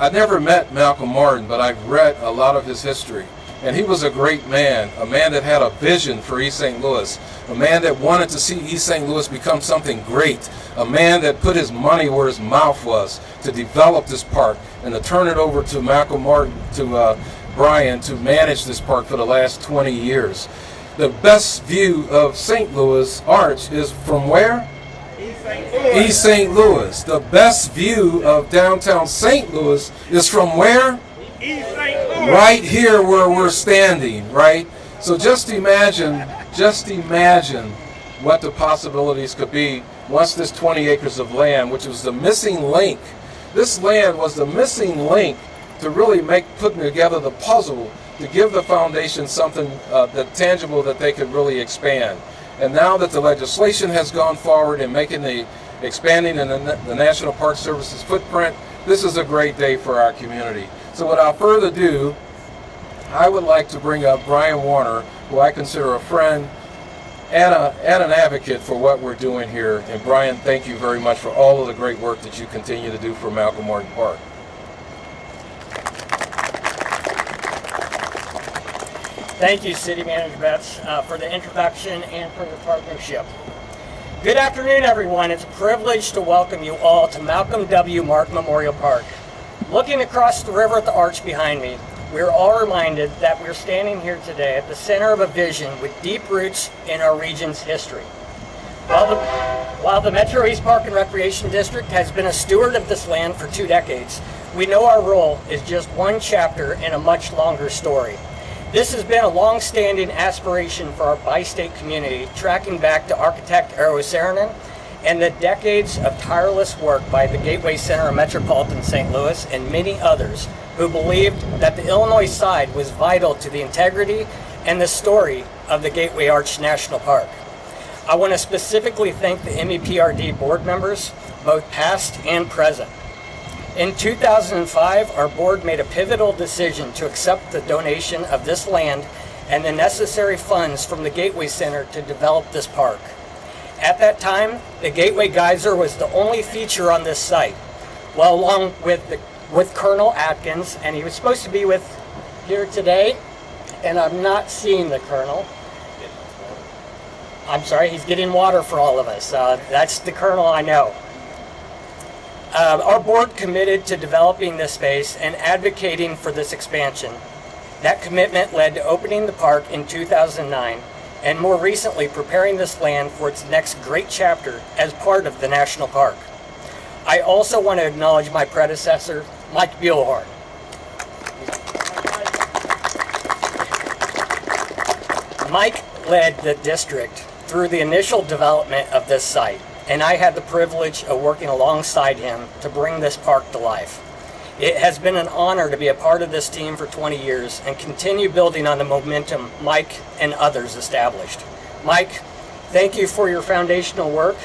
I never met Malcolm Martin, but I've read a lot of his history. And he was a great man, a man that had a vision for East St. Louis, a man that wanted to see East St. Louis become something great, a man that put his money where his mouth was to develop this park and to turn it over to Malcolm Martin, to Brian, to manage this park for the last 20 years. The best view of St. Louis Arch is from where? East St. Louis. The best view of downtown St. Louis is from where? East St. Louis. Right here where we're standing, right? So just imagine what the possibilities could be once this 20 acres of land, which was the missing link, this land was the missing link to really putting together the puzzle to give the foundation something that tangible that they could really expand. And now that the legislation has gone forward and expanding in the National Park Service's footprint, this is a great day for our community. So without further ado, I would like to bring up Brian Warner, who I consider a friend and an advocate for what we're doing here. And Brian, thank you very much for all of the great work that you continue to do for Malcolm Martin Park. Thank you, City Manager Betts, for the introduction and for the partnership. Good afternoon, everyone. It's a privilege to welcome you all to Malcolm W. Martin Memorial Park. Looking across the river at the arch behind me, we're all reminded that we're standing here today at the center of a vision with deep roots in our region's history. While the Metro East Park and Recreation District has been a steward of this land for 2 decades, we know our role is just one chapter in a much longer story. This has been a long-standing aspiration for our bi-state community, tracking back to architect Eero Saarinen and the decades of tireless work by the Gateway Center of Metropolitan St. Louis and many others who believed that the Illinois side was vital to the integrity and the story of the Gateway Arch National Park. I want to specifically thank the MEPRD board members, both past and present. In 2005, our board made a pivotal decision to accept the donation of this land and the necessary funds from the Gateway Center to develop this park. At that time, the Gateway Geyser was the only feature on this site, well, along with Colonel Atkins, and he was supposed to be here today, and I'm not seeing the Colonel. I'm sorry, he's getting water for all of us. That's the Colonel I know. Our board committed to developing this space and advocating for this expansion. That commitment led to opening the park in 2009 and more recently preparing this land for its next great chapter as part of the national park. I also want to acknowledge my predecessor, Mike Buellhorn. Mike led the district through the initial development of this site, and I had the privilege of working alongside him to bring this park to life. It has been an honor to be a part of this team for 20 years and continue building on the momentum Mike and others established. Mike, thank you for your foundational work,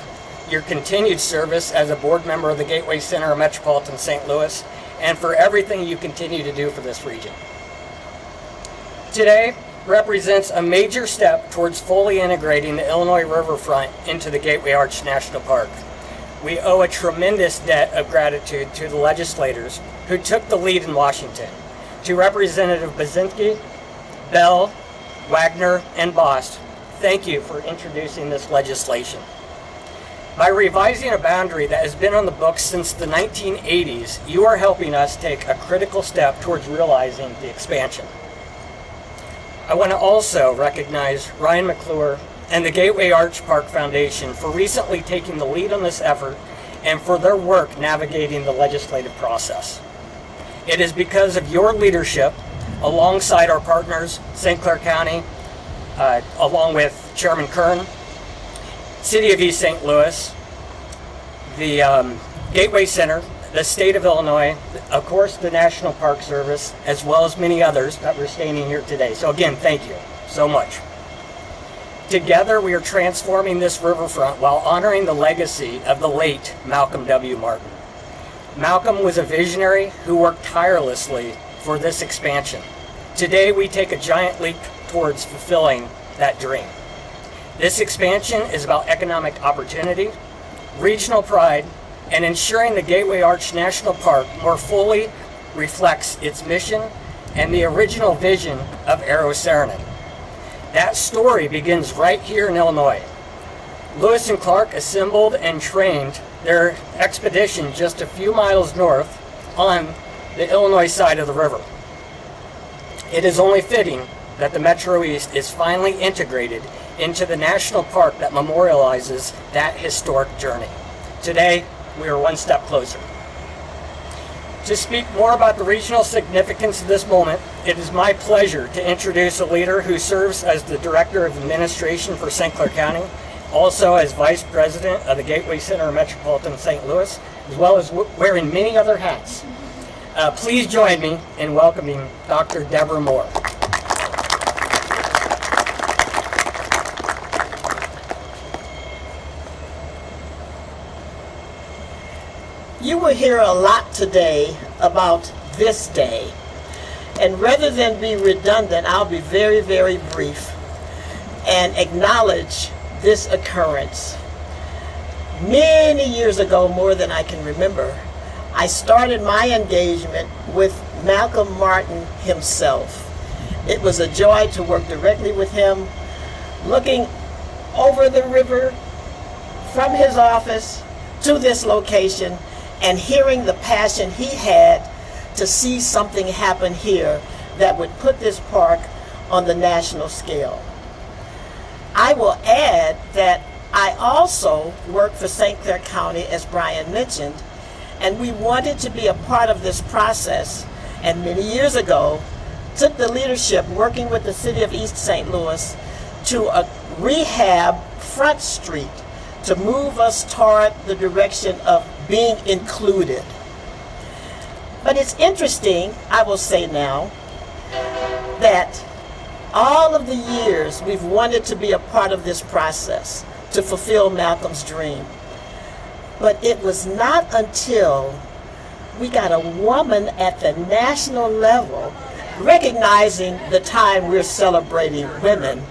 your continued service as a board member of the Gateway Center of Metropolitan St. Louis, and for everything you continue to do for this region. Today represents a major step towards fully integrating the Illinois riverfront into the Gateway Arch National Park. We owe a tremendous debt of gratitude to the legislators who took the lead in Washington, to Representative Baczynski, Bell, Wagner, and Bost. Thank you for introducing this legislation. By revising a boundary that has been on the books since the 1980s, you are helping us take a critical step towards realizing the expansion. I want to also recognize Ryan McClure and the Gateway Arch Park Foundation for recently taking the lead on this effort and for their work navigating the legislative process. It is because of your leadership, alongside our partners, St. Clair County, along with Chairman Kern, City of East St. Louis, the Gateway Center, the state of Illinois, of course the National Park Service, as well as many others that we're standing here today. So again, thank you so much. Together we are transforming this riverfront while honoring the legacy of the late Malcolm W. Martin. Malcolm was a visionary who worked tirelessly for this expansion. Today we take a giant leap towards fulfilling that dream. This expansion is about economic opportunity, regional pride, and ensuring the Gateway Arch National Park more fully reflects its mission and the original vision of Arrow Saarinen. That story begins right here in Illinois. Lewis and Clark assembled and trained their expedition just a few miles north on the Illinois side of the river. It is only fitting that the Metro East is finally integrated into the national park that memorializes that historic journey. Today, we are one step closer. To speak more about the regional significance of this moment, it is my pleasure to introduce a leader who serves as the Director of Administration for St. Clair County, also as Vice President of the Gateway Center of Metropolitan St. Louis, as well as wearing many other hats. Please join me in welcoming Dr. Deborah Moore. You will hear a lot today about this day. And rather than be redundant, I'll be very, very brief and acknowledge this occurrence. Many years ago, more than I can remember, I started my engagement with Malcolm Martin himself. It was a joy to work directly with him, looking over the river from his office to this location and hearing the passion he had to see something happen here that would put this park on the national scale. I will add that I also work for St. Clair County, as Brian mentioned, and we wanted to be a part of this process, and many years ago took the leadership working with the city of East St. Louis to rehab Front Street to move us toward the direction of being included. But it's interesting, I will say now, that all of the years we've wanted to be a part of this process to fulfill Malcolm's dream. But it was not until we got a woman at the national level, recognizing the time we're celebrating women,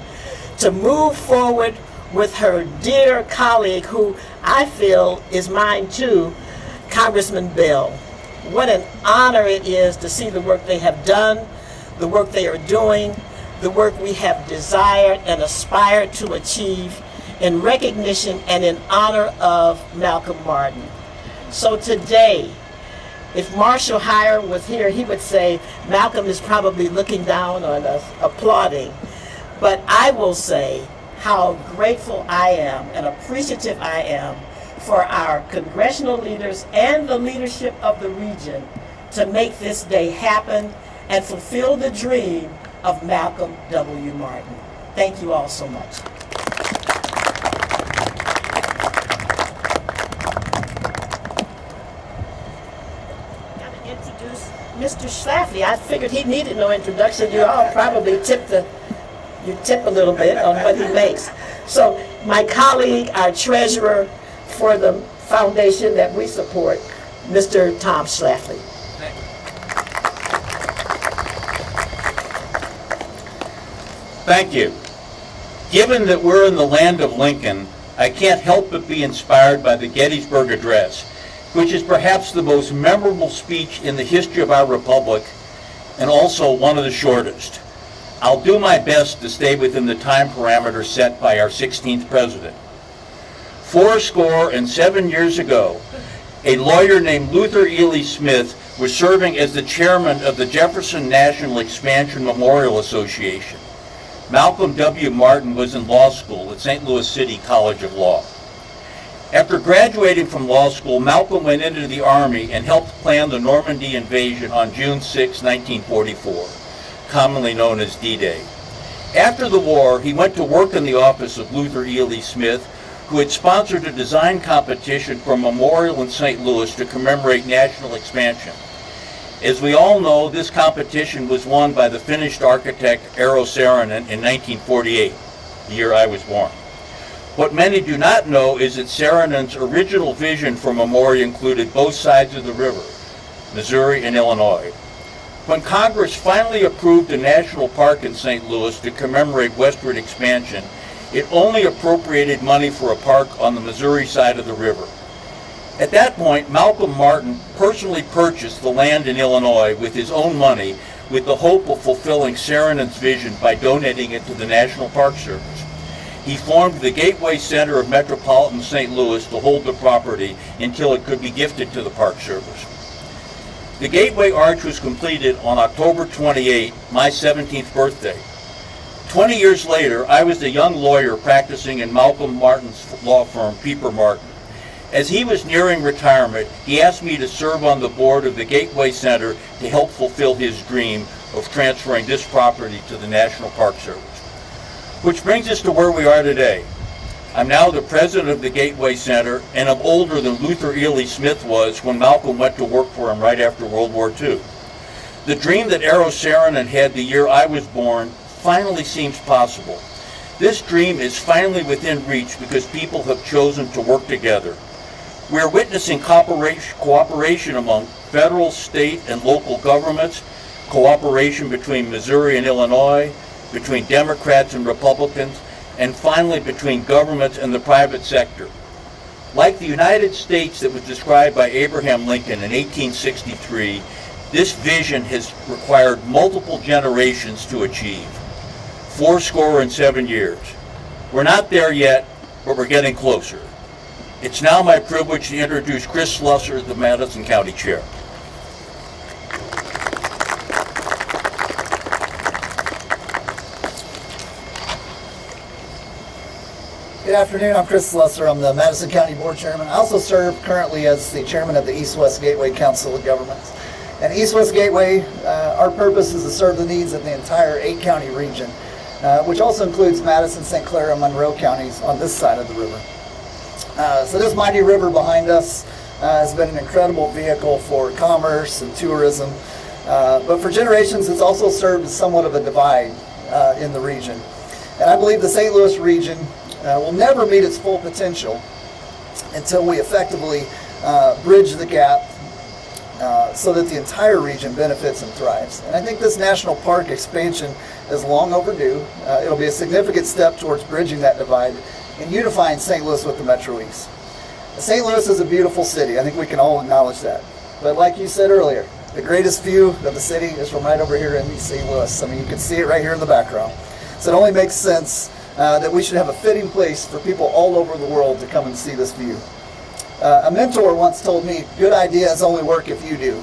to move forward with her dear colleague, who I feel is mine too, Congressman Bell. What an honor it is to see the work they have done, the work they are doing, the work we have desired and aspired to achieve in recognition and in honor of Malcolm Martin. So today, if Marshall Heyer was here, he would say Malcolm is probably looking down on us, applauding. But I will say how grateful I am and appreciative I am for our congressional leaders and the leadership of the region to make this day happen and fulfill the dream of Malcolm W. Martin. Thank you all so much. Gotta introduce Mr. Schlafly. I figured he needed no introduction. You all probably tip a little bit on what he makes. So my colleague, our treasurer for the foundation that we support, Mr. Tom Schlafly. Thank you. Given that we're in the land of Lincoln, I can't help but be inspired by the Gettysburg Address, which is perhaps the most memorable speech in the history of our republic and also one of the shortest. I'll do my best to stay within the time parameters set by our 16th president. 47 years ago, a lawyer named Luther Ely Smith was serving as the chairman of the Jefferson National Expansion Memorial Association. Malcolm W. Martin was in law school at St. Louis City College of Law. After graduating from law school, Malcolm went into the Army and helped plan the Normandy invasion on June 6, 1944, commonly known as D-Day. After the war, he went to work in the office of Luther Ely Smith, who had sponsored a design competition for a memorial in St. Louis to commemorate national expansion. As we all know, this competition was won by the finished architect Arrow Saarinen in 1948, the year I was born. What many do not know is that Saarinen's original vision for memorial included both sides of the river, Missouri and Illinois. When Congress finally approved a national park in St. Louis to commemorate westward expansion, it only appropriated money for a park on the Missouri side of the river. At that point, Malcolm Martin personally purchased the land in Illinois with his own money with the hope of fulfilling Saarinen vision by donating it to the National Park Service. He formed the Gateway Center of Metropolitan St. Louis to hold the property until it could be gifted to the Park Service. The Gateway Arch was completed on October 28, my 17th birthday. 20 years later, I was a young lawyer practicing in Malcolm Martin's law firm, Pieper Martin. As he was nearing retirement, he asked me to serve on the board of the Gateway Center to help fulfill his dream of transferring this property to the National Park Service. Which brings us to where we are today. I'm now the president of the Gateway Center, and I'm older than Luther Ely Smith was when Malcolm went to work for him right after World War II. The dream that Eero Saarinen had the year I was born finally seems possible. This dream is finally within reach because people have chosen to work together. We are witnessing cooperation among federal, state, and local governments, cooperation between Missouri and Illinois, between Democrats and Republicans, and finally between governments and the private sector. Like the United States that was described by Abraham Lincoln in 1863, this vision has required multiple generations to achieve. 77 years. We're not there yet, but we're getting closer. It's now my privilege to introduce Chris Slusser, the Madison County Chair. Good afternoon, I'm Chris Slusser. I'm the Madison County Board Chairman. I also serve currently as the Chairman of the East-West Gateway Council of Governments. And East-West Gateway, our purpose is to serve the needs of the entire 8-county region, which also includes Madison, St. Clair, and Monroe counties on this side of the river. So this mighty river behind us has been an incredible vehicle for commerce and tourism, but for generations it's also served as somewhat of a divide in the region. And I believe the St. Louis region will never meet its full potential until we effectively bridge the gap so that the entire region benefits and thrives. And I think this national park expansion is long overdue. It'll be a significant step towards bridging that divide and unifying St. Louis with the Metro East. St. Louis is a beautiful city. I think we can all acknowledge that. But like you said earlier, the greatest view of the city is from right over here in East St. Louis. I mean, you can see it right here in the background. So it only makes sense that we should have a fitting place for people all over the world to come and see this view. A mentor once told me, good ideas only work if you do.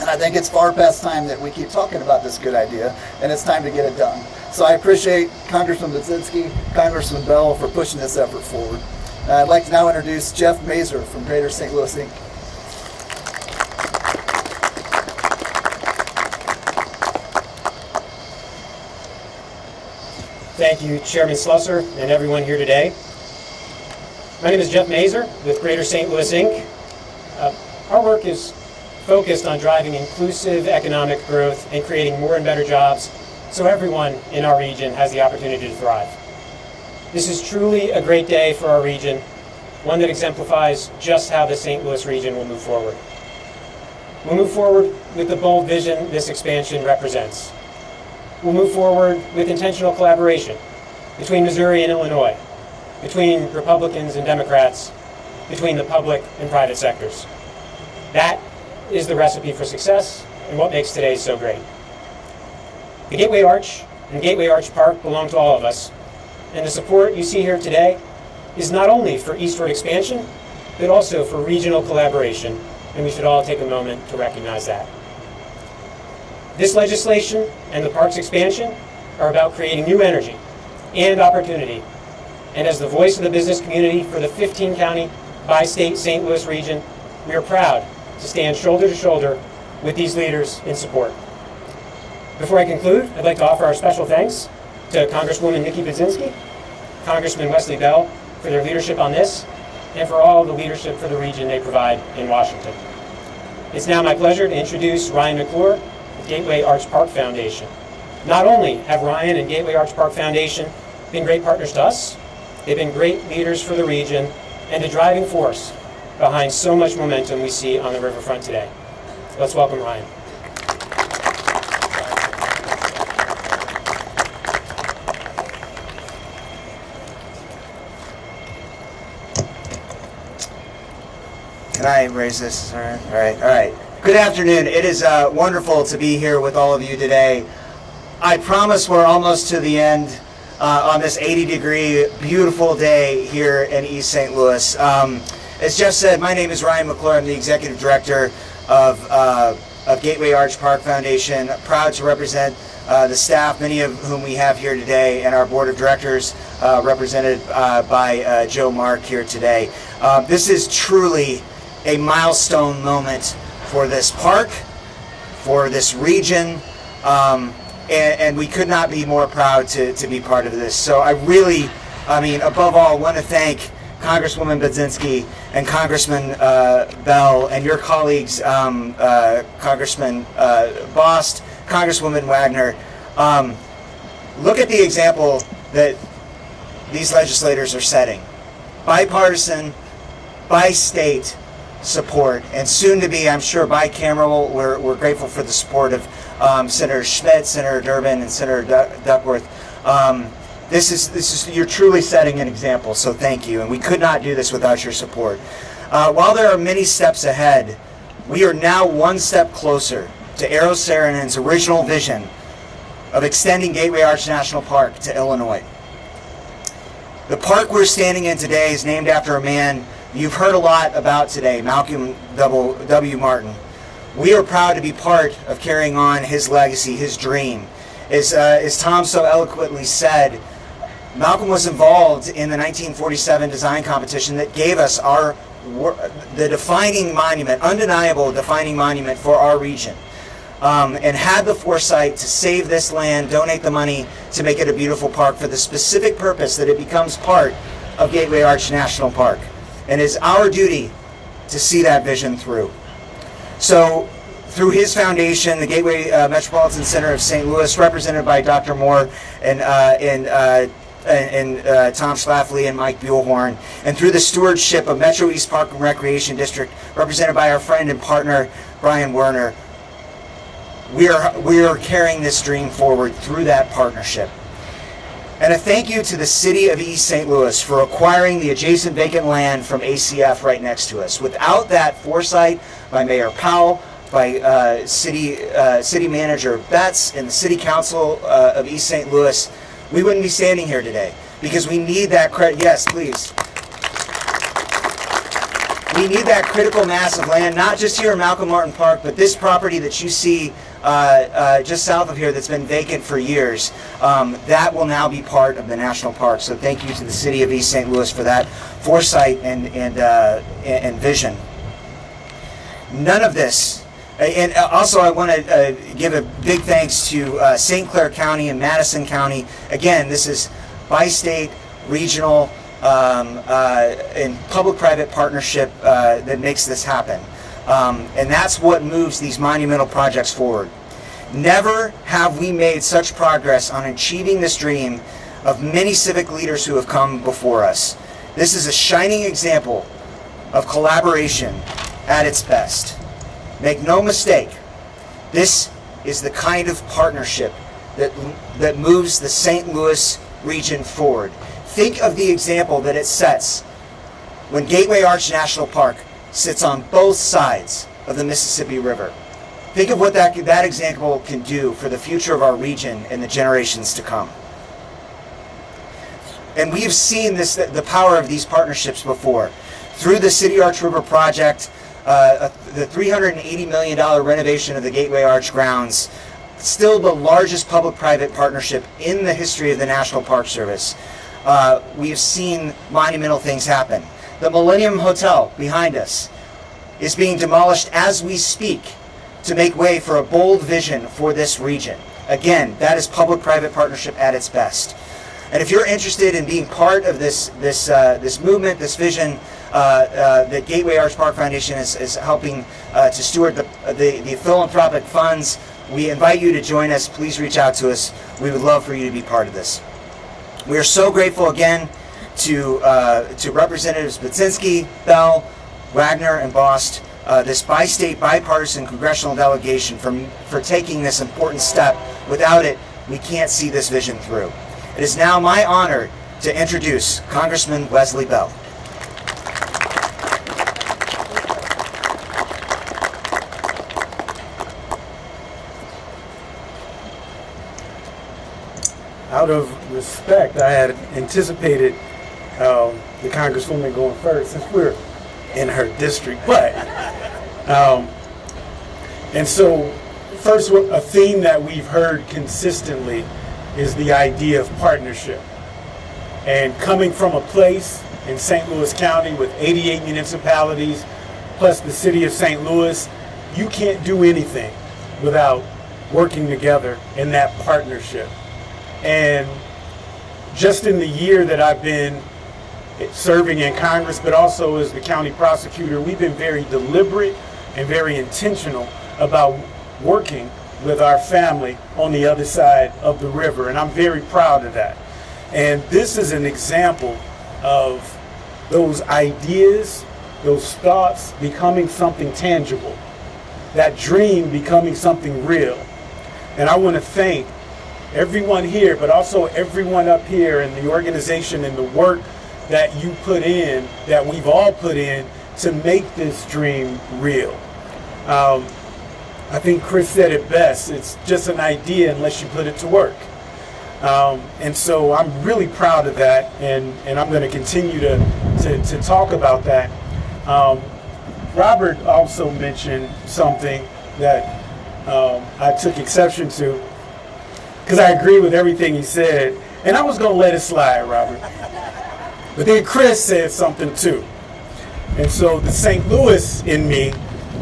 And I think it's far past time that we keep talking about this good idea, and it's time to get it done. So I appreciate Congressman Budzinski, Congressman Bell for pushing this effort forward. I'd like to now introduce Jeff Mazer from Greater St. Louis, Inc. Thank you, Chairman Slusser, and everyone here today. My name is Jeff Mazer with Greater St. Louis, Inc. Our work is focused on driving inclusive economic growth and creating more and better jobs so everyone in our region has the opportunity to thrive. This is truly a great day for our region, one that exemplifies just how the St. Louis region will move forward. We'll move forward with the bold vision this expansion represents. We'll move forward with intentional collaboration between Missouri and Illinois, between Republicans and Democrats, between the public and private sectors. That is the recipe for success and what makes today so great. The Gateway Arch and Gateway Arch Park belong to all of us, and the support you see here today is not only for eastward expansion, but also for regional collaboration, and we should all take a moment to recognize that. This legislation and the park's expansion are about creating new energy and opportunity, and as the voice of the business community for the 15-county bi-state St. Louis region, we are proud to stand shoulder to shoulder with these leaders in support. Before I conclude, I'd like to offer our special thanks to Congresswoman Nikki Budzinski, Congressman Wesley Bell for their leadership on this, and for all the leadership for the region they provide in Washington. It's now my pleasure to introduce Ryan McClure with Gateway Arch Park Foundation. Not only have Ryan and Gateway Arch Park Foundation been great partners to us, they've been great leaders for the region and a driving force behind so much momentum we see on the riverfront today. Let's welcome Ryan. Can I raise this? All right. All right. All right. Good afternoon. It is wonderful to be here with all of you today. I promise we're almost to the end on this 80-degree, beautiful day here in East St. Louis. As Jeff said, my name is Ryan McClure. I'm the Executive Director of Gateway Arch Park Foundation. Proud to represent the staff, many of whom we have here today, and our Board of Directors represented by Joe Mark here today. This is truly a milestone moment for this park, for this region, and we could not be more proud to be part of this. So I really, above all, want to thank Congresswoman Budzinski and Congressman Bell and your colleagues, Congressman Bost, Congresswoman Wagner. Look at the example that these legislators are setting. Bipartisan, by-state support, and soon to be, I'm sure, bicameral. We're grateful for the support of Senator Schmidt, Senator Durbin, and Senator Duckworth. This is you're truly setting an example, so thank you, and we could not do this without your support. While there are many steps ahead, we are now one step closer to Eero Saarinen's original vision of extending Gateway Arch National Park to Illinois. The park we're standing in today is named after a man you've heard a lot about today, Malcolm W. Martin. We are proud to be part of carrying on his legacy, his dream. As Tom so eloquently said, Malcolm was involved in the 1947 design competition that gave us the defining monument, undeniable defining monument for our region, and had the foresight to save this land, donate the money to make it a beautiful park for the specific purpose that it becomes part of Gateway Arch National Park. And it's our duty to see that vision through. So through his foundation, the Gateway Metropolitan Center of St. Louis, represented by Dr. Moore and Tom Schlafly and Mike Buellhorn, and through the stewardship of Metro East Park and Recreation District, represented by our friend and partner, Brian Werner, we are carrying this dream forward through that partnership. And a thank you to the City of East St. Louis for acquiring the adjacent vacant land from ACF right next to us. Without that foresight by Mayor Powell, by City Manager Betts and the City Council of East St. Louis, we wouldn't be standing here today, because we need that yes, please. We need that critical mass of land, not just here in Malcolm Martin Park, but this property that you see just south of here that's been vacant for years. That will now be part of the national park. So thank you to the City of East St. Louis for that foresight and vision. None of this, and also I want to give a big thanks to St. Clair County and Madison County. Again, this is bi-state, regional, and public-private partnership that makes this happen. And that's what moves these monumental projects forward. Never have we made such progress on achieving this dream of many civic leaders who have come before us. This is a shining example of collaboration at its best. Make no mistake, this is the kind of partnership that moves the St. Louis region forward. Think of the example that it sets when Gateway Arch National Park sits on both sides of the Mississippi River. Think of what that example can do for the future of our region and the generations to come. And we've seen the power of these partnerships before. Through the City Arch River project, the $380 million renovation of the Gateway Arch grounds, still the largest public-private partnership in the history of the National Park Service. We've seen monumental things happen. The Millennium Hotel behind us is being demolished as we speak to make way for a bold vision for this region. Again, that is public-private partnership at its best. And if you're interested in being part of this movement, this vision that Gateway Arch Park Foundation is helping to steward the philanthropic funds, we invite you to join us. Please reach out to us. We would love for you to be part of this. We are so grateful again to Representatives Budzinski, Bell, Wagner, and Bost, this bi-state, bipartisan congressional delegation for taking this important step. Without it, we can't see this vision through. It is now my honor to introduce Congressman Wesley Bell. out of respect, I had anticipated the Congresswoman going first since we're in her district. But, and so first, a theme that we've heard consistently is the idea of partnership. And coming from a place in St. Louis County with 88 municipalities, plus the city of St. Louis, you can't do anything without working together in that partnership. And just in the year that I've been serving in Congress, but also as the county prosecutor, we've been very deliberate and very intentional about working with our family on the other side of the river. And I'm very proud of that. And this is an example of those ideas, those thoughts becoming something tangible, that dream becoming something real. And I want to thank everyone here, but also everyone up here in the organization and the work that you put in, that we've all put in to make this dream real. I think Chris said it best. It's just an idea unless you put it to work. And so I'm really proud of that, and I'm going to continue to talk about that. Robert also mentioned something that I took exception to, because I agree with everything he said, and I was going to let it slide, Robert. But then Chris said something too. And so the St. Louis in me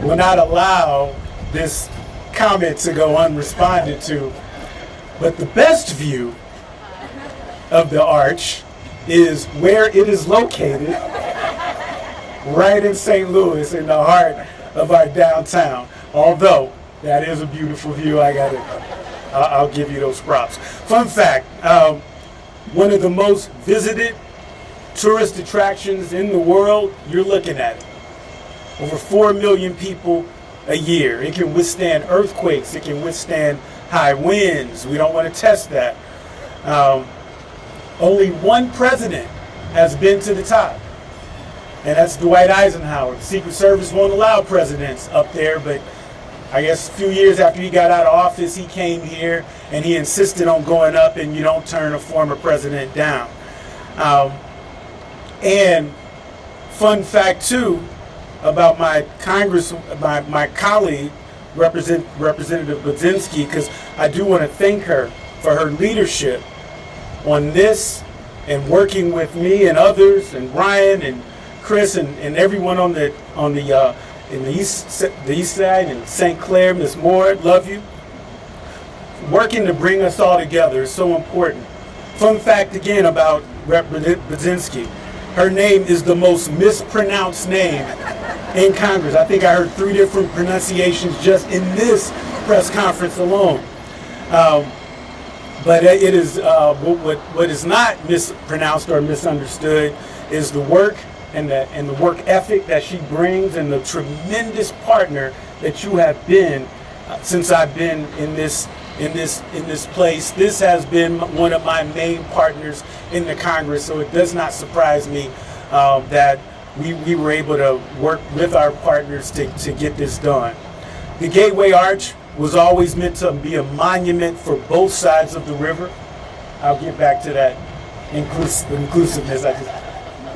will not allow this comment to go unresponded to. But the best view of the arch is where it is located, right in St. Louis, in the heart of our downtown. Although that is a beautiful view, I'll give you those props. Fun fact, one of the most visited tourist attractions in the world, you're looking at it. Over 4 million people a year. It can withstand earthquakes. It can withstand high winds. We don't want to test that. Only one president has been to the top, and that's Dwight Eisenhower. The Secret Service won't allow presidents up there, but I guess a few years after he got out of office, he came here and he insisted on going up, and you don't turn a former president down. And fun fact too, about my colleague, Representative Budzinski, because I do want to thank her for her leadership on this and working with me and others, and Ryan and Chris and everyone in the east side and St. Clair. Ms. Moore, love you. Working to bring us all together is so important. Fun fact again about Representative Budzinski. Her name is the most mispronounced name in Congress. I think I heard 3 different pronunciations just in this press conference alone. But it is what is not mispronounced or misunderstood is the work and the work ethic that she brings, and the tremendous partner that you have been since I've been in this place. This has been one of my main partners in the Congress, so it does not surprise me that we were able to work with our partners to get this done. The Gateway Arch was always meant to be a monument for both sides of the river. I'll get back to that inclusiveness. I just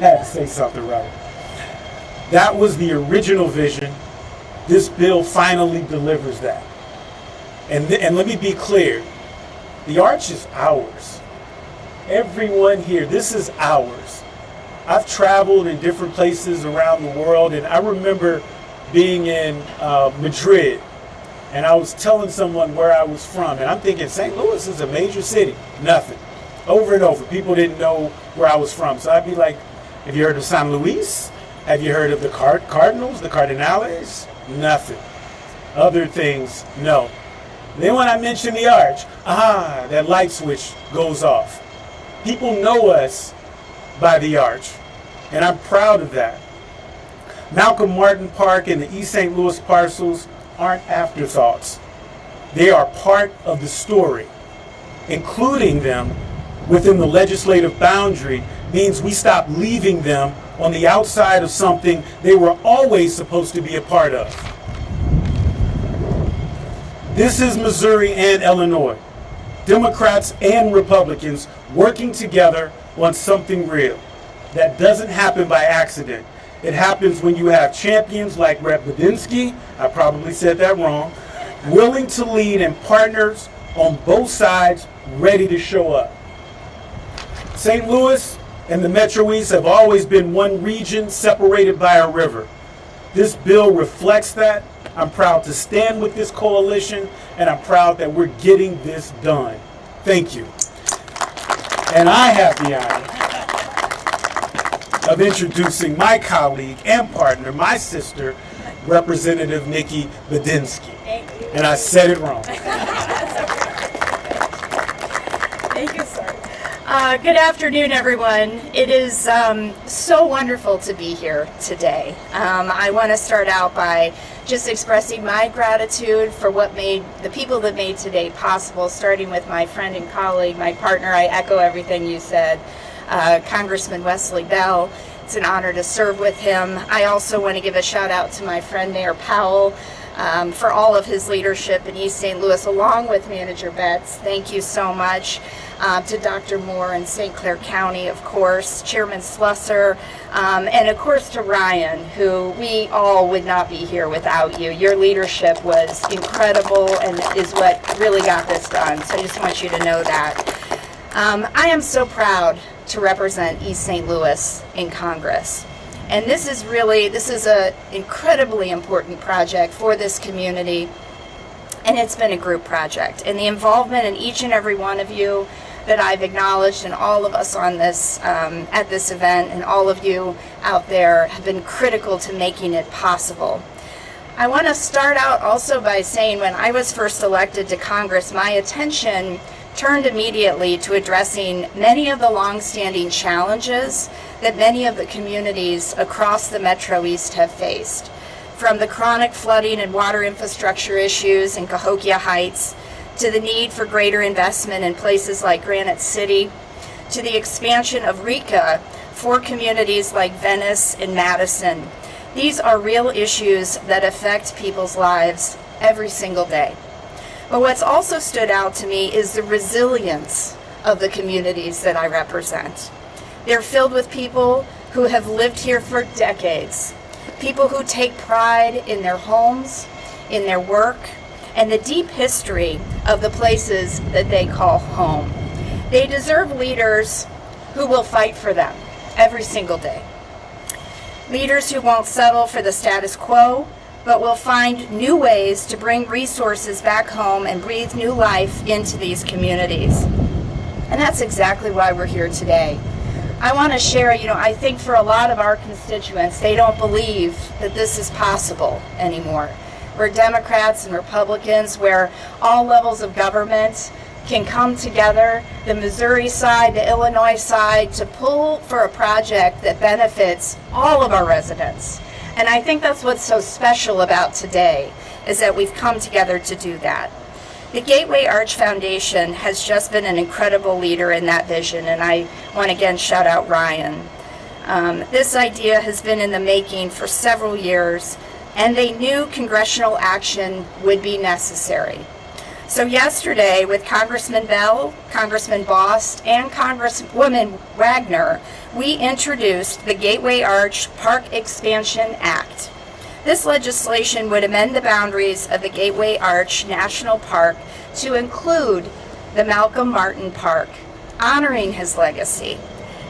had to say something, Robert. That was the original vision. This bill finally delivers that. And let me be clear, the arch is ours. Everyone here, this is ours. I've traveled in different places around the world, and I remember being in Madrid, and I was telling someone where I was from, and I'm thinking, St. Louis is a major city. Nothing. Over and over, people didn't know where I was from. So I'd be like, have you heard of San Luis? Have you heard of the Cardinals, the Cardinales? Nothing. Other things, no. Then when I mention the arch, that light switch goes off. People know us by the arch, and I'm proud of that. Malcolm Martin Park and the East St. Louis parcels aren't afterthoughts. They are part of the story. Including them within the legislative boundary means we stop leaving them on the outside of something they were always supposed to be a part of. This is Missouri and Illinois. Democrats and Republicans working together on something real. That doesn't happen by accident. It happens when you have champions like Rep. Budinsky, I probably said that wrong, willing to lead, and partners on both sides ready to show up. St. Louis and the Metro East have always been one region separated by a river. This bill reflects that. I'm proud to stand with this coalition, and I'm proud that we're getting this done. Thank you. And I have the honor of introducing my colleague and partner, my sister, Representative Nikki Budinsky. Thank you. And I said it wrong. Thank you, sir. Good afternoon, everyone. It is so wonderful to be here today. I want to start out by just expressing my gratitude for what made the people that made today possible, starting with my friend and colleague, my partner. I echo everything you said, Congressman Wesley Bell. It's an honor to serve with him. I also want to give a shout out to my friend Mayor Powell for all of his leadership in East St. Louis, along with Manager Betts. Thank you so much. To Dr. Moore in St. Clair County, of course, Chairman Slusser, and of course to Ryan, who we all would not be here without you. Your leadership was incredible and is what really got this done. So I just want you to know that. I am so proud to represent East St. Louis in Congress. And this is an incredibly important project for this community. And it's been a group project. And the involvement in each and every one of you that I've acknowledged, and all of us on this at this event, and all of you out there have been critical to making it possible. I want to start out also by saying when I was first elected to Congress, my attention turned immediately to addressing many of the long-standing challenges that many of the communities across the Metro East have faced. From the chronic flooding and water infrastructure issues in Cahokia Heights, to the need for greater investment in places like Granite City, to the expansion of RECA for communities like Venice and Madison. These are real issues that affect people's lives every single day. But what's also stood out to me is the resilience of the communities that I represent. They're filled with people who have lived here for decades, people who take pride in their homes, in their work, and the deep history of the places that they call home. They deserve leaders who will fight for them every single day. Leaders who won't settle for the status quo, but will find new ways to bring resources back home and breathe new life into these communities. And that's exactly why we're here today. I want to share, I think for a lot of our constituents, they don't believe that this is possible anymore. We're Democrats and Republicans, where all levels of government can come together, the Missouri side, the Illinois side, to pull for a project that benefits all of our residents. And I think that's what's so special about today, is that we've come together to do that. The Gateway Arch Foundation has just been an incredible leader in that vision, and I want to again shout out Ryan. This idea has been in the making for several years, and they knew congressional action would be necessary. So yesterday, with Congressman Bell, Congressman Bost, and Congresswoman Wagner, we introduced the Gateway Arch Park Expansion Act. This legislation would amend the boundaries of the Gateway Arch National Park to include the Malcolm Martin Park, honoring his legacy,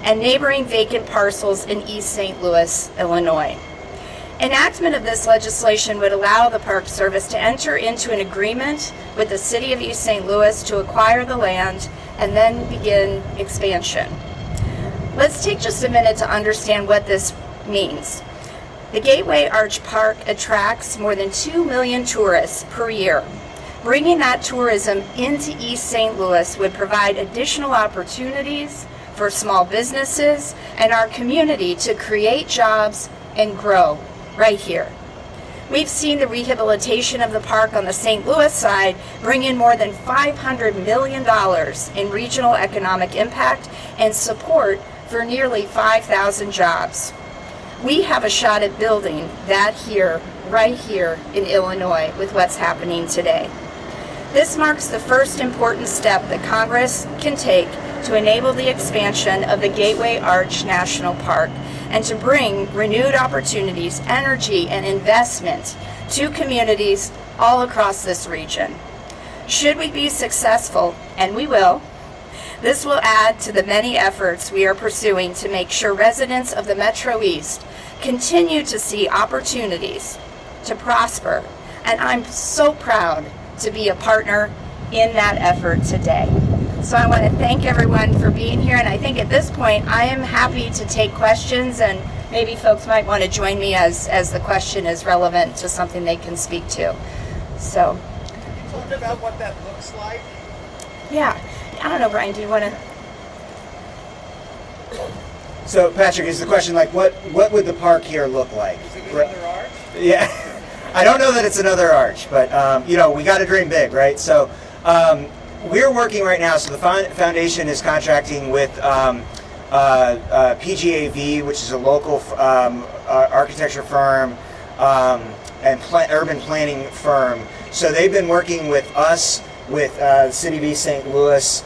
and neighboring vacant parcels in East St. Louis, Illinois. Enactment of this legislation would allow the Park Service to enter into an agreement with the City of East St. Louis to acquire the land and then begin expansion. Let's take just a minute to understand what this means. The Gateway Arch Park attracts more than 2 million tourists per year. Bringing that tourism into East St. Louis would provide additional opportunities for small businesses and our community to create jobs and grow right here. We've seen the rehabilitation of the park on the St. Louis side bring in more than $500 million in regional economic impact and support for nearly 5,000 jobs. We have a shot at building that here, right here in Illinois, with what's happening today. This marks the first important step that Congress can take to enable the expansion of the Gateway Arch National Park and to bring renewed opportunities, energy, and investment to communities all across this region. Should we be successful, and we will, this will add to the many efforts we are pursuing to make sure residents of the Metro East continue to see opportunities to prosper, and I'm so proud to be a partner in that effort today. So I want to thank everyone for being here, and I think at this point I am happy to take questions, and maybe folks might want to join me as the question is relevant to something they can speak to. So. Talk about what that looks like. Yeah, I don't know, Brian, do you want to? So Patrick, is the question like what would the park here look like? Is it another arch? Yeah. I don't know that it's another arch, but you know, we got to dream big, right? So we're working right now. So the foundation is contracting with PGAV, which is a local architecture firm and urban planning firm. So they've been working with us, with the City of East St. Louis,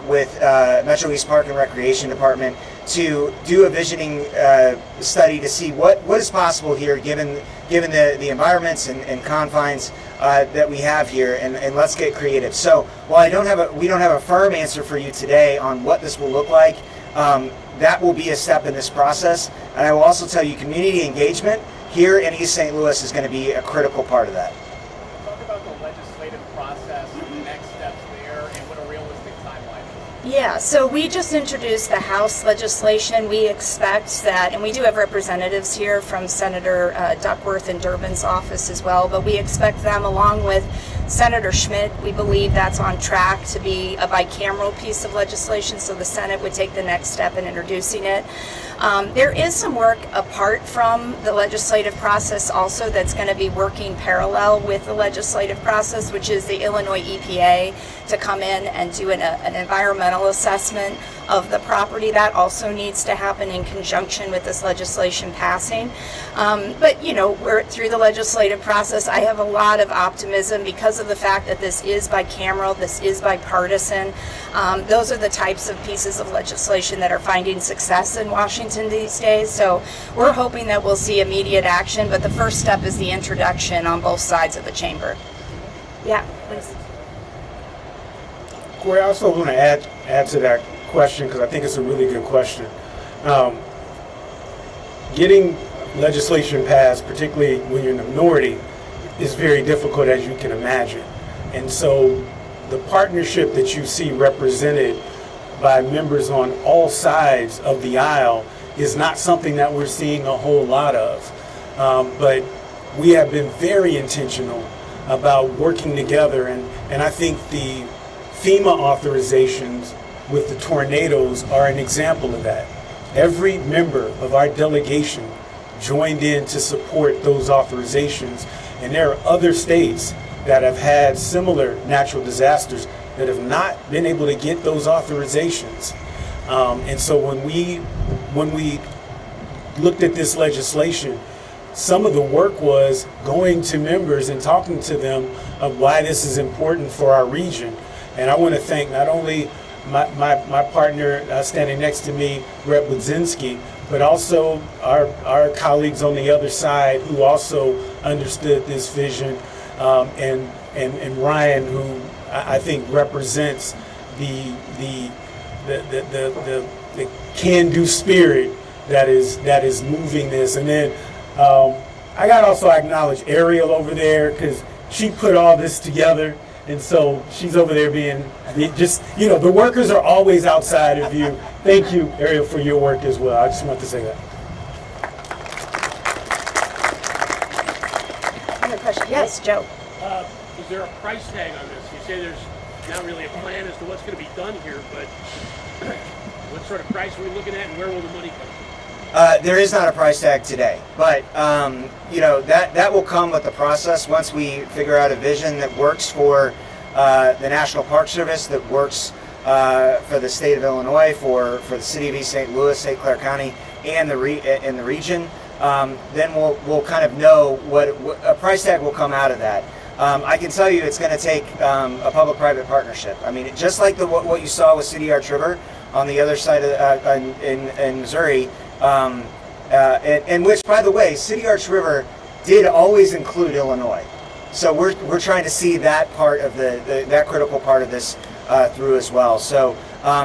with Metro East Park and Recreation Department to do a visioning study to see what is possible here, given the environments and confines that we have here, and let's get creative. So while we don't have a firm answer for you today on what this will look like, that will be a step in this process. And I will also tell you, community engagement here in East St. Louis is going to be a critical part of that. Talk about the legislative process and the next steps there, and what a realistic timeline is. Yeah, so we just introduced the House legislation. We expect that, and we do have representatives here from Senator Duckworth and Durbin's office as well, but we expect them along with Senator Schmidt. We believe that's on track to be a bicameral piece of legislation, so the Senate would take the next step in introducing it. There is some work apart from the legislative process also that's going to be working parallel with the legislative process, which is the Illinois EPA to come in and do an environmental assessment of the property. That also needs to happen in conjunction with this legislation passing. But you know, we're through the legislative process. I have a lot of optimism because of the fact that this is bicameral, this is bipartisan. Those are the types of pieces of legislation that are finding success in Washington these days. So we're hoping that we'll see immediate action, but the first step is the introduction on both sides of the chamber. Yeah, please. Corey, I also want to add to that question, because I think it's a really good question. Getting legislation passed, particularly when you're in the minority, is very difficult, as you can imagine. And so the partnership that you see represented by members on all sides of the aisle is not something that we're seeing a whole lot of. But we have been very intentional about working together, and I think the FEMA authorizations with the tornadoes are an example of that. Every member of our delegation joined in to support those authorizations, and there are other states that have had similar natural disasters that have not been able to get those authorizations. And so when we looked at this legislation, some of the work was going to members and talking to them of why this is important for our region. And I want to thank not only my partner standing next to me, Rep. Budzinski, but also our colleagues on the other side who also understood this vision, and Ryan, who I think represents the can-do spirit that is moving this. And then I got to also acknowledge Ariel over there, because she put all this together. And so she's over there being just, you know, the workers are always outside of you. Thank you, Ariel, for your work as well. I just want to say that. Another question? Yes, Joe. Is there a price tag on this? You say there's not really a plan as to what's going to be done here, but what sort of price are we looking at, and where will the money come from? There is not a price tag today, but you know, that will come with the process once we figure out a vision that works for the National Park Service, that works for the state of Illinois, for the city of East St. Louis, St. Clair County, and the region. Then we'll kind of know what a price tag will come out of that. I can tell you it's going to take a public-private partnership. I mean, just like what you saw with City Arch River on the other side of in Missouri, and which, by the way, City Arch River did always include Illinois. So we're trying to see that part of that critical part of this through as well. So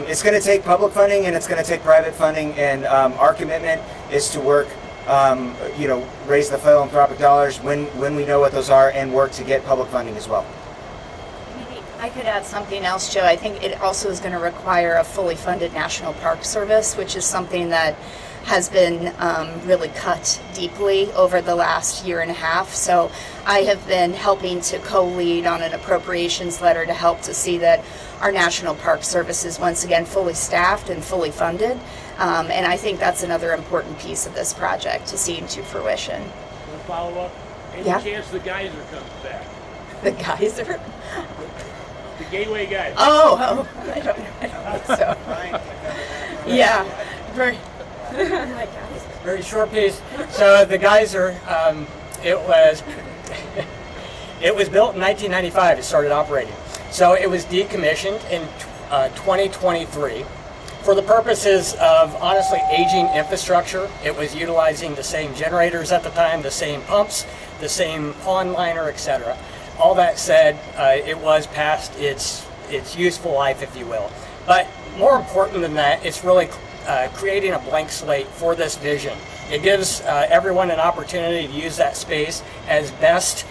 it's going to take public funding and it's going to take private funding, and our commitment is to work, raise the philanthropic dollars when we know what those are, and work to get public funding as well. Maybe I could add something else, Joe. I think it also is going to require a fully funded National Park Service, which is something that has been really cut deeply over the last year and a half. So I have been helping to co-lead on an appropriations letter to help to see that our National Park Service is once again fully staffed and fully funded. And I think that's another important piece of this project to see into fruition. One follow-up. Any Yeah. chance the geyser comes back? The geyser? The Gateway Geyser. Oh, I don't think so. Yeah, very. Very short piece. So the geyser, it was built in 1995. It started operating. So it was decommissioned in 2023 for the purposes of honestly aging infrastructure. It was utilizing the same generators at the time, the same pumps, the same pond liner, etc. All that said, it was past its useful life, if you will. But more important than that, it's really creating a blank slate for this vision. It gives everyone an opportunity to use that space as best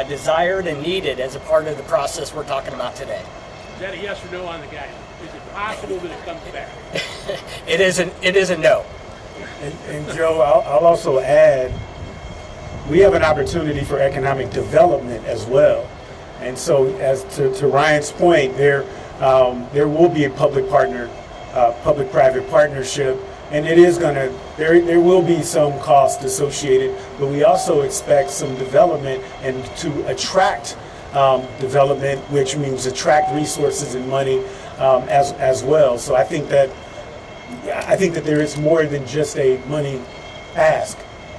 desired and needed as a part of the process we're talking about today. Is that a yes or no on the geyser? Is it possible that it comes back? It is a no. And Joe, I'll also add, we have an opportunity for economic development as well. And so, as to Ryan's point, there will be a public-private partnership, and it is there will be some cost associated, but we also expect some development and to attract development, which means attract resources and money as well. So I think that there is more than just a money ask.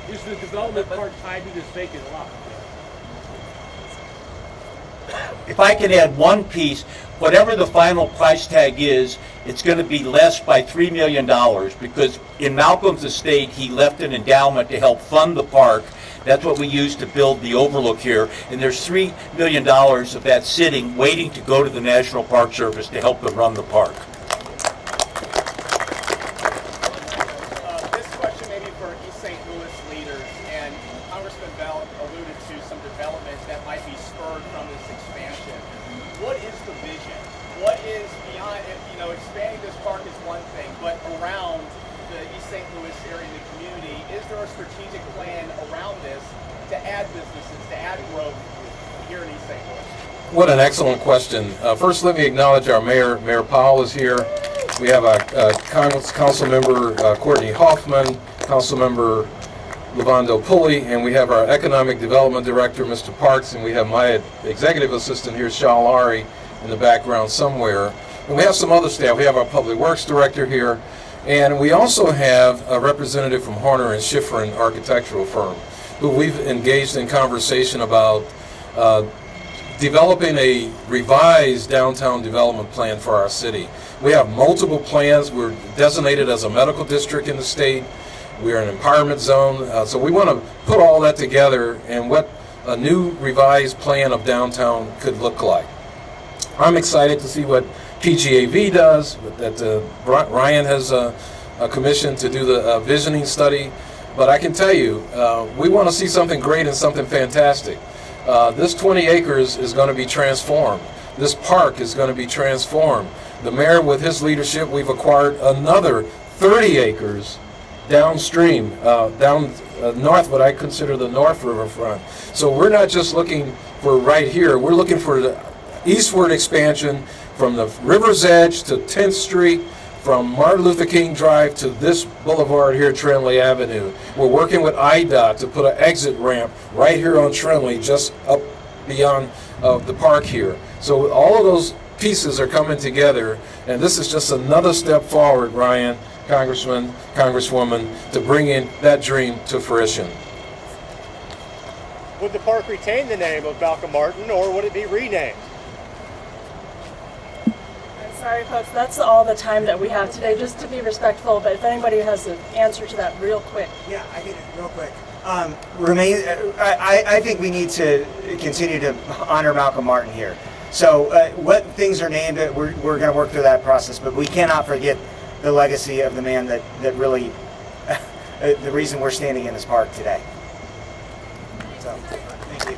Is the development part tied to this vacant lot? If I can add one piece, whatever the final price tag is, it's going to be less by $3 million, because in Malcolm's estate, he left an endowment to help fund the park. That's what we use to build the overlook here. And there's $3 million of that sitting, waiting to go to the National Park Service to help them run the park. This question may be for East St. Louis leaders, and Congressman Bell alluded to some development that might be spurred from this expansion. What is the vision? What is beyond, expanding this park is one thing, but around the East St. Louis area and the community, is there a strategic plan around this to add businesses, to add growth here in East St. Louis? What an excellent question. First, let me acknowledge our mayor. Mayor Powell is here. We have council member Courtney Hoffman, council member Levando Pulley, and we have our economic development director, Mr. Parks, and we have my executive assistant here, Shal Ari, in the background somewhere. And we have some other staff. We have our public works director here, and we also have a representative from Horner and Schifrin Architectural Firm, who we've engaged in conversation about developing a revised downtown development plan for our city. We have multiple plans. We're designated as a medical district in the state. We are an empowerment zone. So we want to put all that together and what a new revised plan of downtown could look like. I'm excited to see what PGAV does, that Ryan has a commission to do the visioning study. But I can tell you, we want to see something great and something fantastic. This 20 acres is going to be transformed. This park is going to be transformed. The mayor, with his leadership, we've acquired another 30 acres downstream, down north, what I consider the North Riverfront. So we're not just looking for right here, we're looking for the eastward expansion from the river's edge to 10th Street, from Martin Luther King Drive to this boulevard here, Trinley Avenue. We're working with IDOT to put an exit ramp right here on Trinley, just up beyond the park here. So all of those pieces are coming together, and this is just another step forward, Ryan, Congressman, Congresswoman, to bring in that dream to fruition. Would the park retain the name of Malcolm Martin, or would it be renamed? Sorry, folks, that's all the time that we have today, just to be respectful, but if anybody has an answer to that real quick. Yeah, I get it real quick. I think we need to continue to honor Malcolm Martin here. So what things are named, we're going to work through that process, but we cannot forget the legacy of the man that really, the reason we're standing in this park today. So, thank you.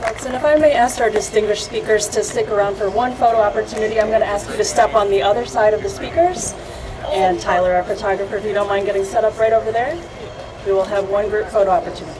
Folks, and if I may ask our distinguished speakers to stick around for one photo opportunity, I'm going to ask you to step on the other side of the speakers. And Tyler, our photographer, if you don't mind getting set up right over there, we will have one group photo opportunity.